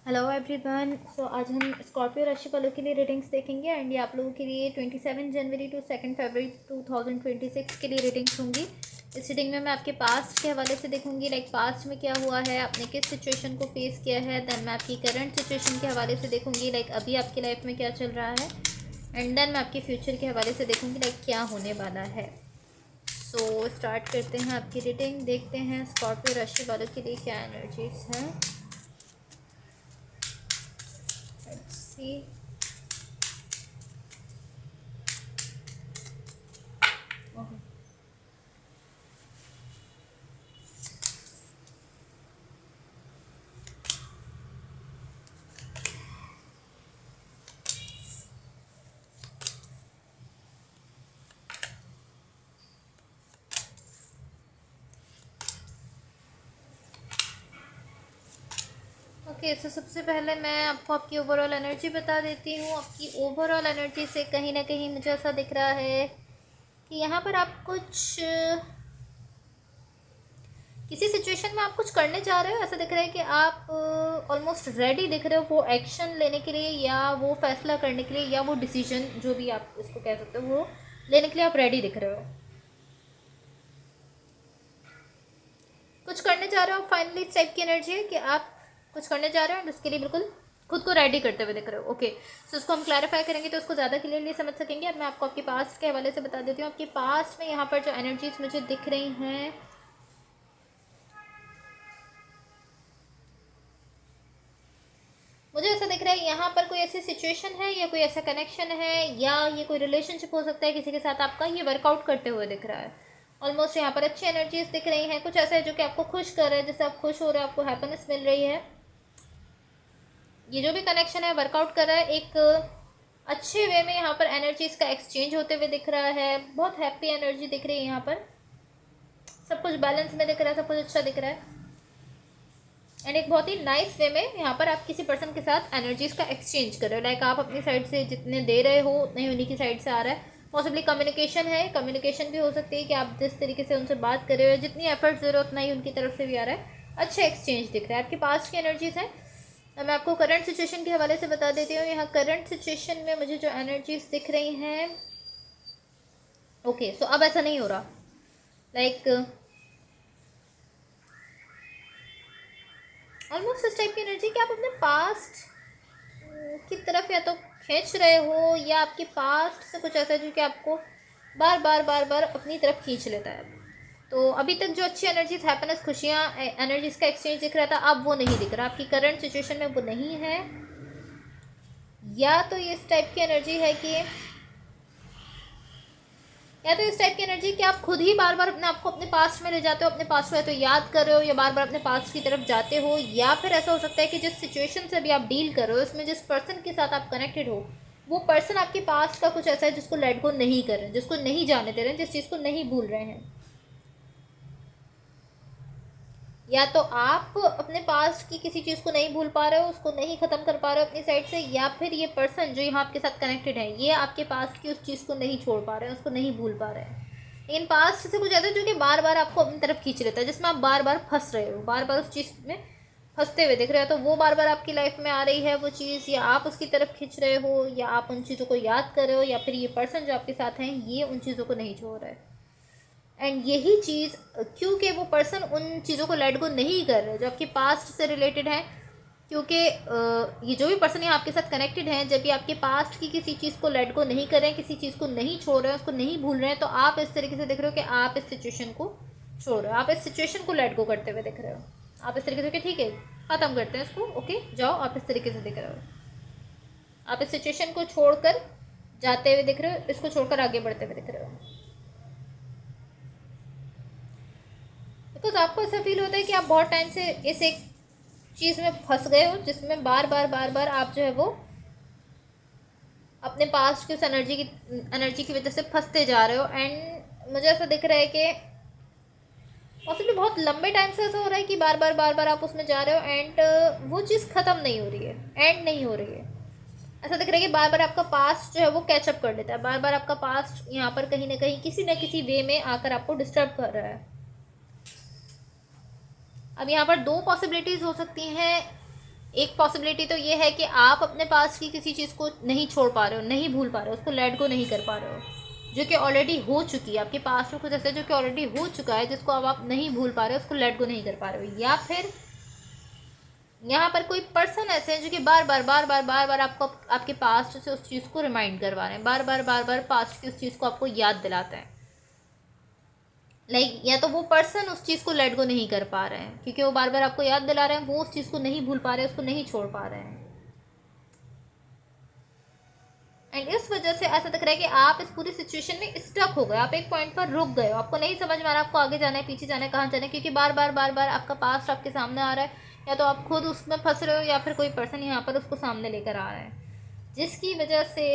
Hello everyone. सो आज हम Scorpio राशि वालों के लिए रेटिंग्स देखेंगे एंड ये आप लोगों के लिए 27 जनवरी टू 2 फरवरी 2026 के लिए रेटिंग्स होंगी। इस रीडिंग में मैं आपके पास्ट के हवाले से देखूंगी, लाइक पास्ट में क्या हुआ है, आपने किस सिचुएशन को फेस किया है। देन मैं आपकी करंट सिचुएशन के हवाले से देखूंगी, लाइक अभी आपकी लाइफ में क्या चल रहा है। एंड देन मैं आपके फ्यूचर के हवाले से देखूंगी, लाइक क्या होने वाला है। सो स्टार्ट करते हैं आपकी रीडिंग, देखते हैं स्कॉर्पियो राशि वालों के लिए क्या एनर्जीज हैं। Let's see. ओके, सो सबसे पहले मैं आपको आपकी ओवरऑल एनर्जी बता देती हूँ। आपकी ओवरऑल एनर्जी से कहीं ना कहीं मुझे ऐसा दिख रहा है कि यहाँ पर आप कुछ किसी सिचुएशन में आप कुछ करने जा रहे हो। ऐसा दिख रहा है कि आप ऑलमोस्ट रेडी दिख रहे हो वो एक्शन लेने के लिए, या वो फैसला करने के लिए, या वो डिसीजन जो भी आप इसको कह सकते हो वो लेने के लिए आप रेडी दिख रहे हो। कुछ करने जा रहे हो, फाइनली इस टाइप की एनर्जी है कि आप कुछ करने जा रहे हो और उसके लिए बिल्कुल खुद को रेडी करते हुए दिख रहे हो। ओके, सो उसको हम क्लैरिफाई करेंगे तो उसको ज़्यादा क्लियरली समझ सकेंगे। अब मैं आपको आपके पास्ट के हवाले से बता देती हूँ। आपके पास्ट में यहाँ पर जो एनर्जीज मुझे दिख रही हैं, मुझे ऐसा दिख रहा है यहाँ पर कोई ऐसी सिचुएशन है या कोई ऐसा कनेक्शन है या ये कोई रिलेशनशिप हो सकता है किसी के साथ आपका, ये वर्कआउट करते हुए दिख रहा है। ऑलमोस्ट यहाँ पर अच्छी एनर्जीज दिख रही हैं। कुछ ऐसा है जो कि आपको खुश कर रहा है, जिससे आप खुश हो रहे हो, आपको हैप्पीनेस मिल रही है। ये जो भी कनेक्शन है वर्कआउट कर रहा है, एक अच्छे वे में यहाँ पर एनर्जीज का एक्सचेंज होते हुए दिख रहा है। बहुत हैप्पी एनर्जी दिख रही है यहाँ पर, सब कुछ बैलेंस में दिख रहा है, सब कुछ अच्छा दिख रहा है। एंड एक बहुत ही नाइस वे में यहाँ पर आप किसी पर्सन के साथ एनर्जीज का एक्सचेंज कर रहे हो। लाइक आप अपनी साइड से जितने दे रहे हो उतने ही उन्हीं की साइड से आ रहा है। पॉसिबली कम्युनिकेशन है, कम्युनिकेशन भी हो सकती है कि आप जिस तरीके से उनसे बात कर रहे हो, जितनी एफर्ट्स दे रहे हो उतना ही उनकी तरफ से भी आ रहा है। अच्छा एक्सचेंज दिख रहा है। आपके पास की एनर्जीज है। मैं आपको करंट सिचुएशन के हवाले से बता देती हूँ। यहाँ करंट सिचुएशन में मुझे जो एनर्जीज दिख रही हैं, ओके सो अब ऐसा नहीं हो रहा। लाइक ऑलमोस्ट इस टाइप की एनर्जी कि आप अपने पास्ट की तरफ या तो खींच रहे हो, या आपके पास्ट से कुछ ऐसा है जो कि आपको बार बार बार बार अपनी तरफ खींच लेता है। तो अभी तक जो अच्छी एनर्जीज, हैप्पीनेस, खुशियाँ, एनर्जीज का एक्सचेंज दिख रहा था, अब वो नहीं दिख रहा। आपकी करंट सिचुएशन में वो नहीं है। या तो ये इस टाइप की एनर्जी है कि, या तो इस टाइप की एनर्जी कि आप खुद ही बार बार अपने आपको अपने पास्ट में ले जाते हो, अपने पास्ट को या तो याद कर रहे हो या बार बार अपने पास्ट की तरफ जाते हो। या फिर ऐसा हो सकता है कि जिस सिचुएशन से अभी आप डील कर रहे हो, उसमें जिस पर्सन के साथ आप कनेक्टेड हो, वो पर्सन आपके पास्ट का कुछ ऐसा है जिसको लेट गो नहीं कर रहे हैं, जिसको नहीं जाने दे रहे हैं, जिस चीज़ को नहीं भूल रहे हैं। या तो आप अपने पास्ट की किसी चीज़ को नहीं भूल पा रहे हो, उसको नहीं ख़त्म कर पा रहे हो अपनी साइड से, या फिर ये पर्सन जो यहाँ आपके साथ कनेक्टेड है, ये आपके पास्ट की उस चीज़ को नहीं छोड़ पा रहे हैं, उसको नहीं भूल पा रहे हैं। लेकिन पास्ट से कुछ ऐसा जो कि बार बार आपको अपनी तरफ खींच लेता है, जिसमें आप बार बार फंस रहे हो, बार बार उस चीज़ में फंसते हुए दिख रहे हो। तो वो बार बार आपकी लाइफ में आ रही है वो चीज़, या आप उसकी तरफ खींच रहे हो, या आप उन चीज़ों को याद कर रहे हो, या फिर ये पर्सन जो आपके साथ हैं ये उन चीज़ों को नहीं छोड़ रहा है। एंड यही चीज़, क्योंकि वो पर्सन उन चीज़ों को लेट गो नहीं कर रहे जो आपके पास्ट से रिलेटेड है, क्योंकि ये जो भी पर्सन यहाँ आपके साथ कनेक्टेड हैं, जब भी आपके पास्ट की किसी चीज़ को लेट गो नहीं कर रहे हैं, किसी चीज़ को नहीं छोड़ रहे हैं, उसको नहीं भूल रहे हैं, तो आप इस तरीके से देख रहे हो कि आप इस सिचुएशन को छोड़ रहे हो, आप इस सिचुएशन को लेट गो करते हुए दिख रहे हो। आप इस तरीके से कि ठीक है ख़त्म करते हैं इसको, ओके जाओ, आप इस तरीके से दिख रहे हो। आप इस सिचुएशन को छोड़कर जाते हुए दिख रहे हो, इसको छोड़कर आगे बढ़ते हुए दिख रहे हो। बिकॉज आपको ऐसा फील होता है कि आप बहुत टाइम से इस एक चीज़ में फंस गए हो, जिसमें बार बार बार बार आप जो है वो अपने पास्ट की उस एनर्जी की वजह से फंसते जा रहे हो। एंड मुझे ऐसा दिख रहा है कि पॉसिबली बहुत लंबे टाइम से ऐसा हो रहा है कि बार बार बार बार आप उसमें जा रहे हो, एंड वो चीज़ ख़त्म नहीं हो रही है, एंड नहीं हो रही है। ऐसा दिख रहा है कि बार बार आपका पास्ट जो है वो कैचअप कर लेता है, बार बार आपका पास्ट यहाँ पर कहीं ना कहीं किसी न किसी वे में आकर आपको डिस्टर्ब कर रहा है। अब यहाँ पर दो पॉसिबिलिटीज़ हो सकती हैं। एक पॉसिबिलिटी तो ये है कि आप अपने पास की किसी चीज़ को नहीं छोड़ पा रहे हो, नहीं भूल पा रहे हो, उसको लेट गो नहीं कर पा रहे हो, जो कि ऑलरेडी हो चुकी है आपके पास में कुछ ऐसा जो कि ऑलरेडी हो चुका है, जिसको अब आप नहीं भूल पा रहे हो, उसको लेट गो नहीं कर पा रहे हो। या फिर यहाँ पर कोई पर्सन ऐसे हैं जो कि बार बार बार बार बार बार आपको आपके पास्ट से उस चीज़ को रिमाइंड करवा रहे हैं, बार बार बार बार पास्ट की उस चीज़ को आपको याद दिलाते हैं। लाइक या तो वो पर्सन उस चीज़ को लेट गो नहीं कर पा रहे हैं क्योंकि वो बार बार आपको याद दिला रहे हैं, वो उस चीज़ को नहीं भूल पा रहे हैं, उसको नहीं छोड़ पा रहे हैं। एंड इस वजह से ऐसा दिख रहा है कि आप इस पूरी सिचुएशन में स्टक हो गए, आप एक पॉइंट पर रुक गए हो, आपको नहीं समझ में आ रहा आपको आगे जाना है, पीछे जाना है, कहाँ जाना है, क्योंकि बार बार बार बार आपका पास्ट आपके सामने आ रहा है, या तो आप खुद उसमें फंस रहे हो या फिर कोई पर्सन यहाँ पर उसको सामने लेकर आ रहा है, जिसकी वजह से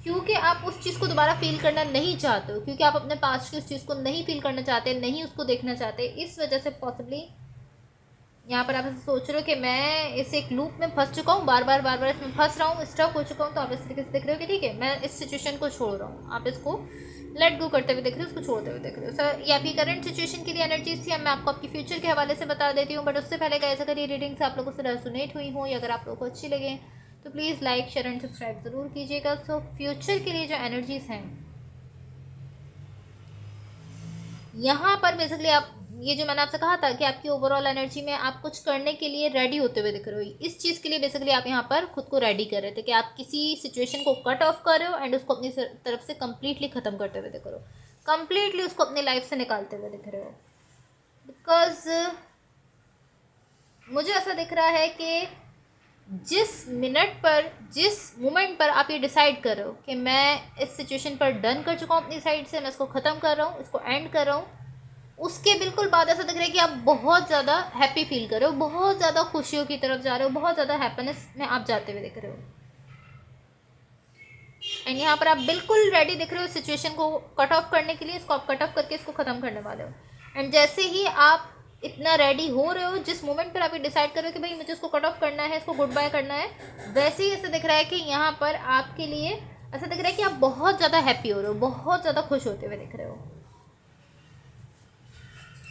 क्योंकि आप उस चीज़ को दोबारा फील करना नहीं चाहते हो, क्योंकि आप अपने पास्ट की उस चीज़ को नहीं फील करना चाहते, नहीं उसको देखना चाहते, इस वजह से पॉसिबली यहाँ पर आप ऐसे सोच रहे हो कि मैं इस एक लूप में फंस चुका हूँ, बार बार बार बार इसमें फंस रहा हूँ, स्टक हो चुका हूँ। तो आप इस तरीके से देख रहे हो कि ठीक है मैं इस सिचुएशन को छोड़ रहा हूँ, आप इसको लेट गो करते हुए देख रहे हो, उसको छोड़ते हुए देख रहे हो। सर ये आपकी करंट सिचुएशन के लिए एनर्जीज थी, अब मैं आपको आपकी फ्यूचर के हवाले से बता देती हूँ। बट उससे पहले गाइस अगर ये रीडिंग्स आप लोगों से रेजोनेट हुई हो या अगर आप लोगों को अच्छी लगे तो please like share and subscribe ज़रूर कीजिएगा। सो फ्यूचर के लिए जो एनर्जीज हैं यहाँ पर बेसिकली आप ये जो मैंने आपसे कहा था कि आपकी ओवरऑल एनर्जी में आप कुछ करने के लिए रेडी होते हुए दिख रहे हो, इस चीज़ के लिए बेसिकली आप यहाँ पर खुद को रेडी कर रहे थे कि आप किसी सिचुएशन को कट ऑफ कर रहे हो एंड उसको अपनी तरफ से कम्प्लीटली ख़त्म करते हुए दिख रहे हो, कम्प्लीटली उसको अपनी लाइफ से निकालते हुए दिख रहे हो। बिकॉज मुझे ऐसा दिख रहा है कि जिस मिनट पर जिस मोमेंट पर आप ये डिसाइड कर रहे हो कि मैं इस सिचुएशन पर डन कर चुका हूँ अपनी साइड से, मैं इसको ख़त्म कर रहा हूँ, इसको एंड कर रहा हूँ, उसके बिल्कुल बाद ऐसा दिख रहा है कि आप बहुत ज़्यादा हैप्पी फील कर रहे हो, बहुत ज़्यादा खुशियों की तरफ जा रहे हो, बहुत ज़्यादा हैप्पीनेस में आप जाते हुए दिख रहे हो। एंड यहाँ पर आप बिल्कुल रेडी दिख रहे हो सिचुएशन को कट ऑफ करने के लिए, इसको आप कट ऑफ करके इसको ख़त्म करने वाले हो। एंड जैसे ही आप इतना रेडी हो रहे हो, जिस मोमेंट पर आप ये डिसाइड करो कि भाई मुझे इसको कट ऑफ करना है, इसको गुड बाय करना है, वैसे ही ऐसा दिख रहा है कि यहाँ पर आपके लिए ऐसा दिख रहा है कि आप बहुत ज़्यादा हैप्पी हो रहे हो, बहुत ज़्यादा खुश होते हुए दिख रहे हो।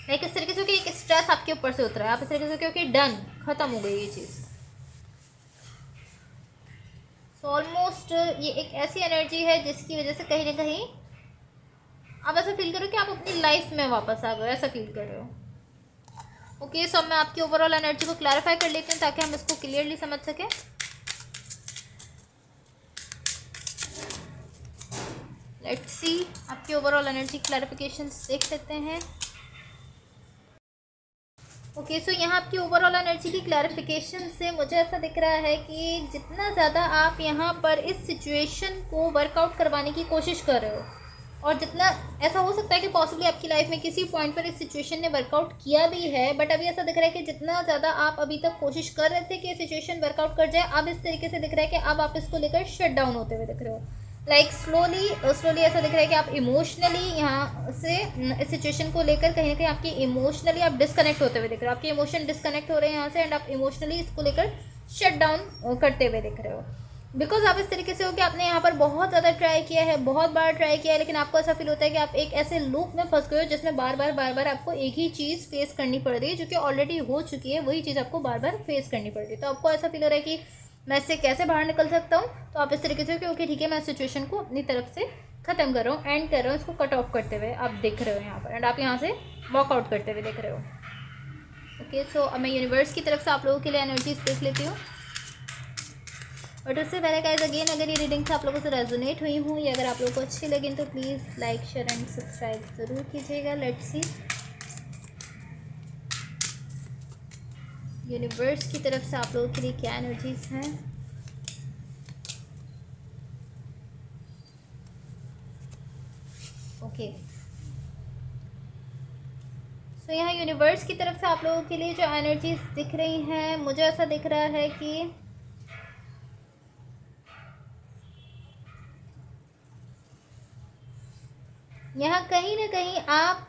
लाइक इस तरीके से कि एक स्ट्रेस आपके ऊपर से उतरा है, आप इस तरीके से क्योंकि डन खत्म हो गई ये चीज़। सो ऑलमोस्ट ये एक ऐसी एनर्जी है जिसकी वजह से कहीं ना कहीं आप ऐसा फील करो कि आप अपनी लाइफ में वापस आ गए, ऐसा फील कर रहे हो। ओके सो मैं आपकी ओवरऑल एनर्जी को क्लैरिफाई कर लेती हूँ ताकि हम इसको क्लियरली समझ सकें। लेट्स सी आपकी ओवरऑल एनर्जी क्लैरिफिकेशन देख लेते हैं। ओके सो यहाँ आपकी ओवरऑल एनर्जी की क्लैरिफिकेशन से मुझे ऐसा दिख रहा है कि जितना ज़्यादा आप यहाँ पर इस सिचुएशन को वर्कआउट करवाने की कोशिश कर रहे हो, और जितना ऐसा हो सकता है कि पॉसिबली आपकी लाइफ में किसी पॉइंट पर इस सिचुएशन ने वर्कआउट किया भी है, बट अभी ऐसा दिख रहा है कि जितना ज़्यादा आप अभी तक कोशिश कर रहे थे कि सिचुएशन वर्कआउट कर जाए, अब इस तरीके से दिख रहा है कि अब आप इसको लेकर शट डाउन होते हुए दिख रहे हो। लाइक स्लोली ऐसा दिख रहा है कि आप इमोशनली यहाँ से इस सिचुएशन को लेकर कहीं ना कहीं आपकी इमोशनली आप डिस्कनेक्ट होते हुए दिख रहे हो, आपके इमोशन डिस्कनेक्ट हो रहे हैं यहाँ से, एंड आप इमोशनली इसको लेकर शट डाउन करते हुए दिख रहे हो। बिकॉज आप इस तरीके से हो कि आपने यहाँ पर बहुत ज़्यादा ट्राई किया है, बहुत बार ट्राई किया है, लेकिन आपको ऐसा फील होता है कि आप एक ऐसे लूप में फंस गए हो जिसमें बार बार आपको एक ही चीज़ फेस करनी पड़ रही है जो कि ऑलरेडी हो चुकी है, वही चीज़ आपको बार बार फेस करनी पड़ रही है। तो आपको ऐसा फील हो रहा है कि मैं इससे कैसे बाहर निकल सकता हूँ। तो आप इस तरीके से हो कि ओके ठीक है, मैं सिचुएशन को अपनी तरफ से ख़त्म कर रहा हूँ, एंड कर रहा हूँ, इसको कट ऑफ करते हुए आप देख रहे हो यहाँ पर, एंड आप यहाँ से वॉकआउट करते हुए देख रहे हो। ओके सो अब मैं यूनिवर्स की तरफ से आप लोगों के लिए एनर्जीज देख लेती हूँ। बट उससे पहले गाइस अगेन अगर ये रीडिंग्स आप लोगों से रेजोनेट हुई हूँ या अगर आप लोगों को अच्छी लगी तो please like share and subscribe ज़रूर कीजिएगा। लेट्स सी यूनिवर्स की तरफ से आप लोगों के लिए क्या एनर्जीज हैं। ओके सो यहाँ यूनिवर्स की तरफ से आप लोगों के लिए जो एनर्जीज दिख रही हैं, मुझे ऐसा दिख रहा है कि यहाँ कहीं ना कहीं आप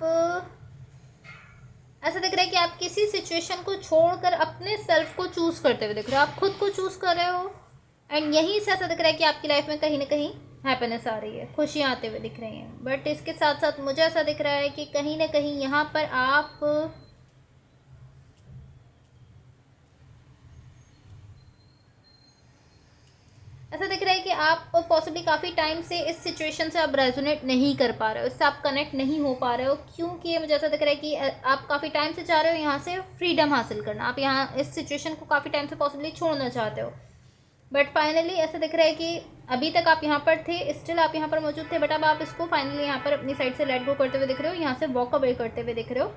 ऐसा दिख रहा है कि आप किसी सिचुएशन को छोड़कर अपने सेल्फ को चूज़ करते हुए दिख रहे हो, आप खुद को चूज़ कर रहे हो, एंड यहीं से ऐसा दिख रहा है कि आपकी लाइफ में कहीं ना कहीं हैप्पीनेस आ रही है, खुशियाँ आते हुए दिख रही हैं। बट इसके साथ साथ मुझे ऐसा दिख रहा है कि कहीं ना कहीं यहाँ पर आप ऐसा दिख रहा है कि आप पॉसिबली काफ़ी टाइम से इस सिचुएशन से आप रेजोनेट नहीं कर पा रहे हो, इससे आप कनेक्ट नहीं हो पा रहे हो, क्योंकि मुझे ऐसा दिख रहा है कि आप काफ़ी टाइम से चाह रहे हो यहाँ से फ्रीडम हासिल करना, आप यहाँ इस सिचुएशन को काफ़ी टाइम से पॉसिबली छोड़ना चाहते हो, बट फाइनली ऐसा दिख रहा है कि अभी तक आप यहाँ पर थे, स्टिल आप यहाँ पर मौजूद थे, बट अब आप इसको फाइनली यहाँ पर अपनी साइड से लेट गो करते हुए दिख रहे हो, यहाँ से वॉक अवे करते हुए दिख रहे हो।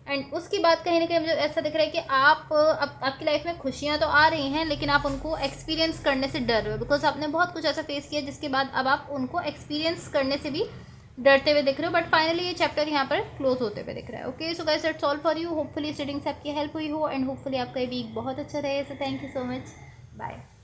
एंड उसके बाद कहीं ना कहीं मुझे ऐसा दिख रहा है कि आप अब आपकी लाइफ में खुशियाँ तो आ रही हैं, लेकिन आप उनको एक्सपीरियंस करने से डर रहे हो, बिकॉज आपने बहुत कुछ ऐसा फेस किया जिसके बाद अब आप उनको एक्सपीरियंस करने से भी डरते हुए दिख रहे हो। बट फाइनली ये चैप्टर यहाँ पर क्लोज होते हुए दिख रहा है। Okay, so guys that's all for you. Hopefully इस रीडिंग से आपकी हेल्प हुई हो एंड होपफुली आपका वीक बहुत अच्छा रहे। So thank you so much, bye.